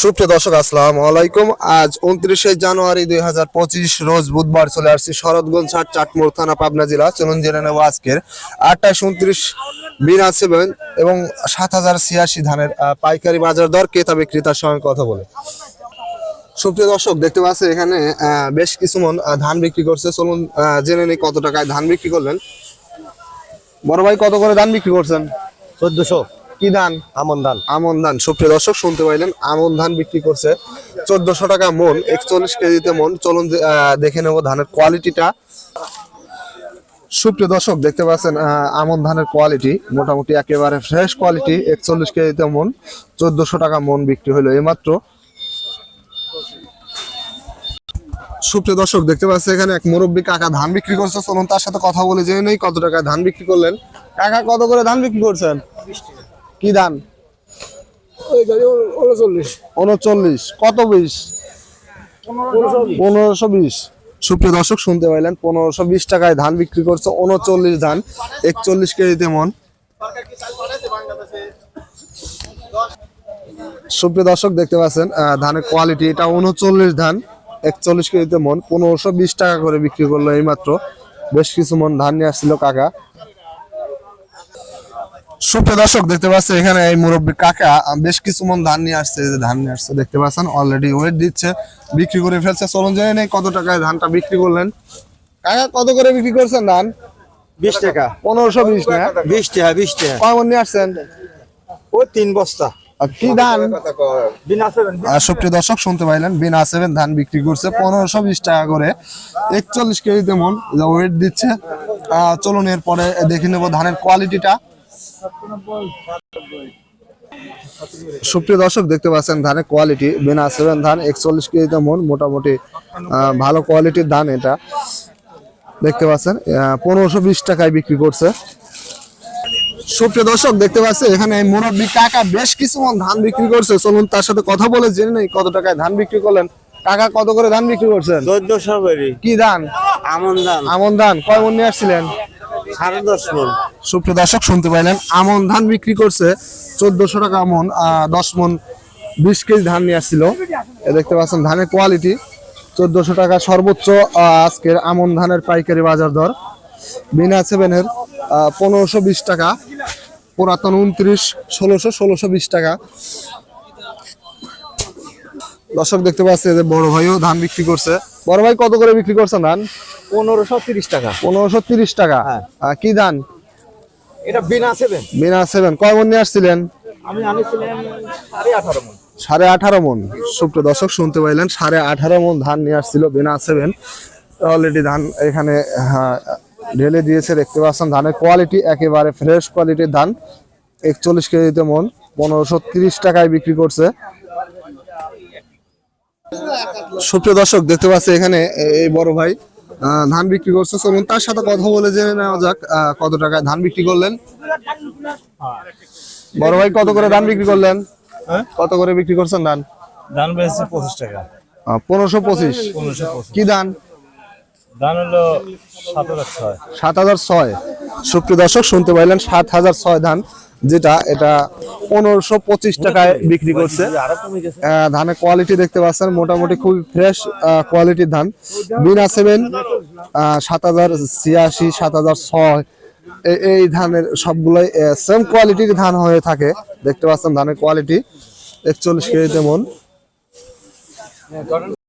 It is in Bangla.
সুপ্রিয় দর্শক, আসসালামু আলাইকুম। আজ 29শে জানুয়ারি 2025 রোজ বুধবার চলে আসছি শরৎগঞ্জ হাট, চাটমোড় থানা, পাবনা জেলা। চলুন জেনে নেব আজকের 2829 বিনা 7 এবং 7086 ধানের পাইকারি বাজার দর, ক্রেতা বিক্রেতার সঙ্গে কথা বলে। সুপ্রিয় দর্শক, দেখতে পাচ্ছেন এখানে বেশ কিছু মন ধান বিক্রি করছে। চলুন জেনে নেই কত টাকায় ধান বিক্রি করলেন। বড় ভাই, কত করে ধান বিক্রি করছেন? 1400। কি ধান? আমন ধান। আমন ধান। সুপ্রিয় দর্শক, শুনতে পাইলেন, আমন ধান বিক্রি করছে 1400 টাকা মন, 41 কেজিতে মন। চলুন দেখে নেব ধানের কোয়ালিটিটা। সুপ্রিয় দর্শক, দেখতে পাচ্ছেন আমন ধানের কোয়ালিটি মোটামুটি একেবারে ফ্রেশ কোয়ালিটি। 41 কেজিতে মন, 1400 টাকা মন বিক্রি হলো এইমাত্র। সুপ্রিয় দর্শক, দেখতে পাচ্ছেন এখানে এক মুরব্বী কাকা ধান বিক্রি করছে। চলুন তার সাথে কথা বলে জেনে নেই কত টাকায় ধান বিক্রি করলেন। কাকা, কত করে ধান বিক্রি করছেন? কি ধান? 39। কত বিশ? 1520। সুপ্রিয় দর্শক, শুনতে পাইলেন, 1520 টাকায় ধান বিক্রি করছে। 39 ধান, 41 কেজিতে মন। সুপ্রিয় দর্শক, দেখতে পাচ্ছেন ধানের কোয়ালিটি এটা 39 ধান, 41 কেজিতে মন। 1520 টাকা করে বিক্রি করলো এইমাত্র। বেশ কিছু মন ধান নিয়ে আসছিল কাকা। সুপ্রিয় দর্শক, দেখতে পাচ্ছেন এখানে এই মুরব্বী কাকা বেশ কিছু মন ধান নিয়ে আসছে। ধান নিয়ে আসছে, দেখতে পাচ্ছেন অলরেডি ওয়েট দিচ্ছে, বিক্রি করে ফেলছে। চলুন জেনে নেই কত টাকায় ধানটা বিক্রি করলেন। কাকা, কত করে বিক্রি করছেন ধান? 20 টাকা। 1520 না? 20 টাকা। 20 টাকা। কয় মন নিয়ে আসছেন? ও 3 বস্তা। কি ধান? বিনা 7। সুপ্রিয় দর্শক, শুনতে পাইলেন, বিনা 7 ধান বিক্রি করছে 1520 টাকা করে, 41 কেজিতে মন ওয়েট দিচ্ছে। চলুন এরপরে দেখে নেব ধানের কোয়ালিটিটা। সুপ্রিয় দর্শক, দেখতে পাচ্ছেন ধানের কোয়ালিটি বিনা 7 ধান, 41 কেজিতে মন, মোটামুটি ভালো কোয়ালিটির ধান এটা। দেখতে পাচ্ছেন 1520 টাকায় বিক্রি করছে। সুপ্রিয় দর্শক, দেখতে পাচ্ছেন এখানে মুরব্বী কাকা বেশ কিছু মন ধান বিক্রি করছে। চলুন তার সাথে কথা বলে জেনে নেই কত টাকায় ধান বিক্রি করলেন। কাকা, কত করে ধান বিক্রি করছেন? 1400 করে। কি ধান? আমন ধান। আমন ধান। কয় মন নিয়ে আসছিলেন? 10.5 মণ। সুপ্রিয় দর্শক, শুনতে পাইলেন, আমন ধান বিক্রি করছে 1400 টাকা মন, 10 মন 20 কেজি ধান নিয়ে আসছিল। দেখতে পাচ্ছেন ধানের কোয়ালিটি 1400 টাকা সর্বোচ্চ আজকের আমন ধানের পাইকারি বাজার দর। বিনা 7-এর 1520 টাকা, পুরাতন 29, 1620 টাকা। দর্শক, দেখতে পাচ্ছি যে বড় ভাইও ধান বিক্রি করছে। বড় ভাই, কত করে বিক্রি করছেন ধান? 1530 টাকা। 1530 টাকা। কি ধান? এটা বিনা 7। বিনা 7। কয় মন নিয়ে আসছিলেন? আমি আনিছিলাম 18.5 মণ। 18.5 মন। সুপ্রিয় দর্শক, শুনতে পাইলেন, 18.5 মন ধান নিয়ে আসছিল বিনা 7। অলরেডি ধান এখানে ঢেলে দিয়েছে। দেখতে পাচ্ছেন ধানের কোয়ালিটি একেবারে ফ্রেশ কোয়ালিটির ধান, 41 কেজিতে মন, 1530 টাকায় বিক্রি করছে। সুপ্রিয় দর্শক, দেখতে পাচ্ছি এখানে এই বড় ভাই ধান বিক্রি করছে। চলুন তার সাথে কথা বলে জেনে নেওয়া যাক কত টাকায় ধান বিক্রি করলেন। বড় ভাই, কত করে ধান বিক্রি করলেন? কত করে বিক্রি করছেন ধান? ধান বেশি 25 টাকা। 1525। কি ধান? ধান হলো 7006। 7006। সুপ্রিয় দর্শক, শুনতে পাইলেন, 7006 ধান, যেটা এটা 1525 টাকায় বিক্রি করছে। ধানের কোয়ালিটি দেখতে পাচ্ছেন মোটামুটি খুবই ফ্রেশ কোয়ালিটির ধান। বিনা 7, 7086, 7006 এই ধানের সবগুলোই সেম কোয়ালিটির ধান হয়ে থাকে। দেখতে পাচ্ছেন ধানের কোয়ালিটি 41 কেজিতে মন।